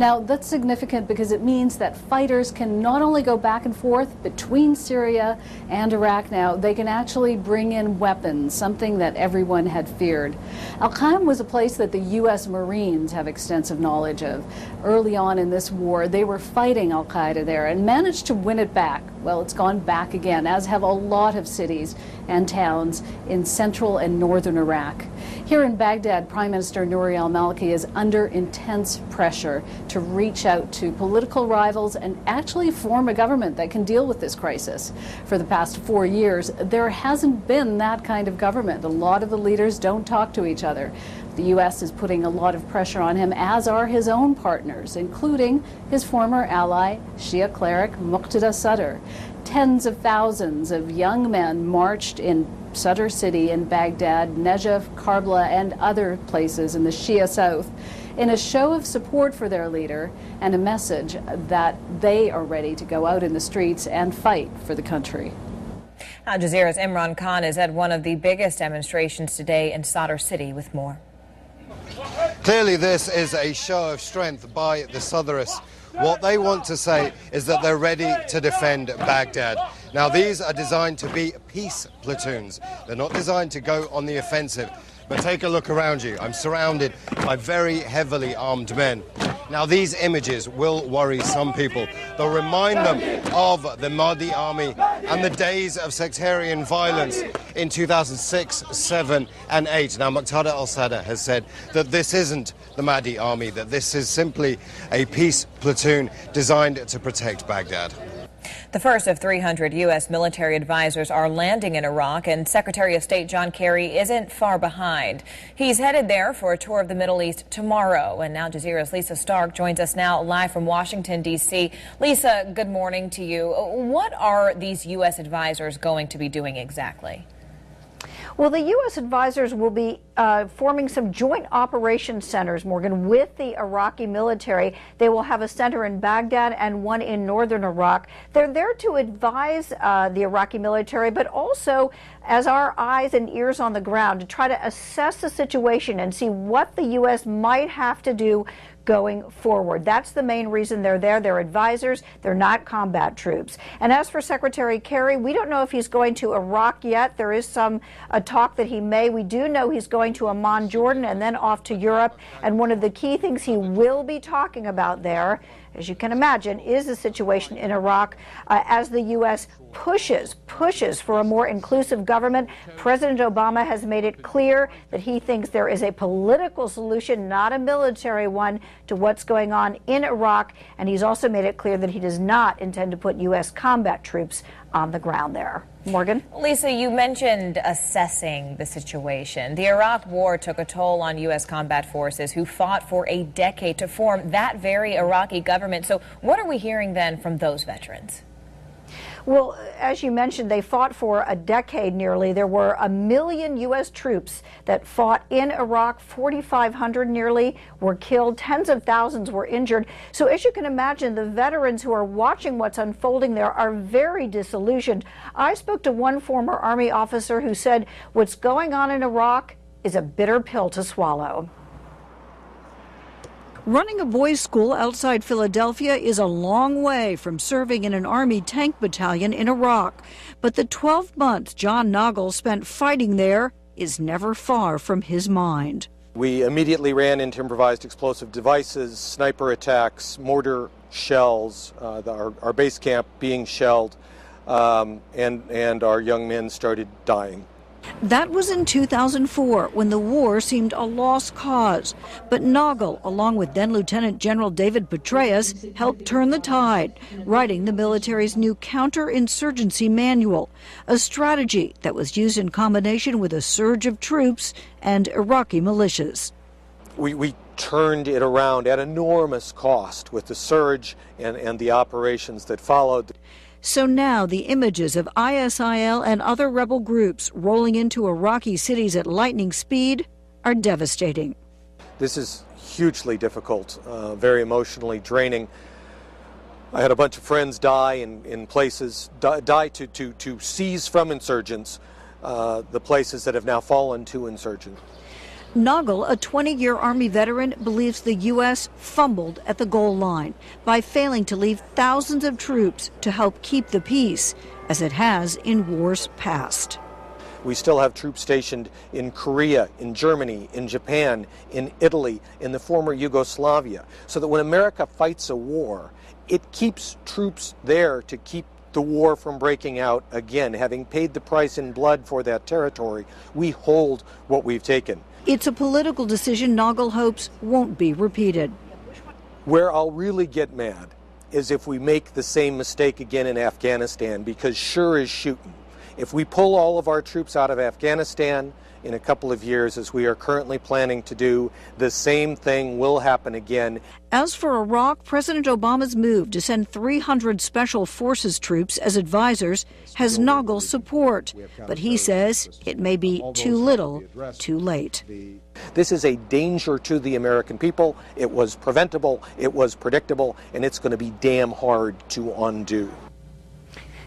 Now, that's significant because it means that fighters can not only go back and forth between Syria and Iraq now, they can actually bring in weapons, something that everyone had feared. Al-Qaim was a place that the U.S. Marines have extensive knowledge of. Early on in this war, they were fighting al-Qaeda there and managed to win it back. Well, it's gone back again, as have a lot of cities and towns in central and northern Iraq. Here in Baghdad, Prime Minister Nouri al-Maliki is under intense pressure to reach out to political rivals and actually form a government that can deal with this crisis. For the past 4 years, there hasn't been that kind of government. A lot of the leaders don't talk to each other. The U.S. is putting a lot of pressure on him, as are his own partners, including his former ally, Shia cleric Muqtada Sadr. Tens of thousands of young men marched in Sadr city in Baghdad, Najaf, Karbala, and other places in the Shia south in a show of support for their leader and a message that they are ready to go out in the streets and fight for the country. Al Jazeera's Imran Khan is at one of the biggest demonstrations today in Sadr city with more. Clearly this is a show of strength by the Sadrists. What they want to say is that they're ready to defend Baghdad. Now, these are designed to be peace platoons. They're not designed to go on the offensive. But take a look around you. I'm surrounded by very heavily armed men. Now, these images will worry some people. They'll remind them of the Mahdi army and the days of sectarian violence in 2006, 7 and 8. Now, Muqtada al-Sadr has said that this isn't the Mahdi army, that this is simply a peace platoon designed to protect Baghdad. The first of 300 U.S. military advisors are landing in Iraq, and Secretary of State John Kerry isn't far behind. He's headed there for a tour of the Middle East tomorrow. And Al Jazeera's Lisa Stark joins us now live from Washington, D.C. Lisa, good morning to you. What are these U.S. advisors going to be doing exactly? Well, the U.S. advisors will be forming some joint operations centers, Morgan, with the Iraqi military. They will have a center in Baghdad and one in northern Iraq. They're there to advise the Iraqi military, but also as our eyes and ears on the ground to try to assess the situation and see what the U.S. might have to do going forward. That's the main reason they're there. They're advisors. They're not combat troops. And as for Secretary Kerry, we don't know if he's going to Iraq yet. There is some talk that he may. We do know he's going to Amman, Jordan, and then off to Europe. And one of the key things he will be talking about there, as you can imagine, is the situation in Iraq as the U.S. pushes for a more inclusive government. President Obama has made it clear that he thinks there is a political solution, not a military one, to what's going on in Iraq. And he's also made it clear that he does not intend to put U.S. combat troops on the ground there. Morgan? Lisa, you mentioned assessing the situation. The Iraq war took a toll on U.S. combat forces who fought for a decade to form that very Iraqi government. So what are we hearing then from those veterans? Well, as you mentioned, they fought for a decade nearly. There were 1 million U.S. troops that fought in Iraq. 4,500 nearly were killed. Tens of thousands were injured. So as you can imagine, the veterans who are watching what's unfolding there are very disillusioned. I spoke to one former Army officer who said what's going on in Iraq is a bitter pill to swallow. Running a boys' school outside Philadelphia is a long way from serving in an Army tank battalion in Iraq. But the 12 months John Noggle spent fighting there is never far from his mind. We immediately ran into improvised explosive devices, sniper attacks, mortar shells, our base camp being shelled, and our young men started dying. That was in 2004, when the war seemed a lost cause. But Noggle, along with then Lieutenant General David Petraeus, helped turn the tide, writing the military's new counterinsurgency manual, a strategy that was used in combination with a surge of troops and Iraqi militias. We turned it around at enormous cost with the surge and the operations that followed. So now the images of ISIL and other rebel groups rolling into Iraqi cities at lightning speed are devastating. This is hugely difficult, very emotionally draining. I had a bunch of friends die in places, die to seize from insurgents the places that have now fallen to insurgents. Noggle, a 20-year Army veteran, believes the U.S. fumbled at the goal line by failing to leave thousands of troops to help keep the peace, as it has in wars past. We still have troops stationed in Korea, in Germany, in Japan, in Italy, in the former Yugoslavia, so that when America fights a war, it keeps troops there to keep the war from breaking out again. Having paid the price in blood for that territory, we hold what we've taken. It's a political decision Noggle hopes won't be repeated. Where I'll really get mad is if we make the same mistake again in Afghanistan, because sure as shooting, if we pull all of our troops out of Afghanistan in a couple of years, as we are currently planning to do, the same thing will happen again. As for Iraq, President Obama's move to send 300 Special Forces troops as advisors has Noggle's support. But he says it may be too little, too late. This is a danger to the American people. It was preventable, it was predictable, and it's going to be damn hard to undo.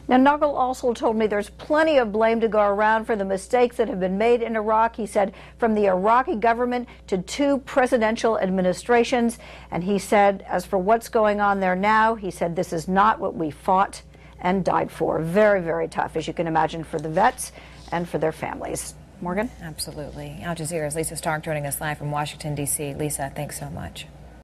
Now, Noggle also told me there's plenty of blame to go around for the mistakes that have been made in Iraq. He said from the Iraqi government to 2 presidential administrations. And he said, as for what's going on there now, he said this is not what we fought and died for. Very, very tough, as you can imagine, for the vets and for their families. Morgan? Absolutely. Al Jazeera's Lisa Stark joining us live from Washington, D.C. Lisa, thanks so much.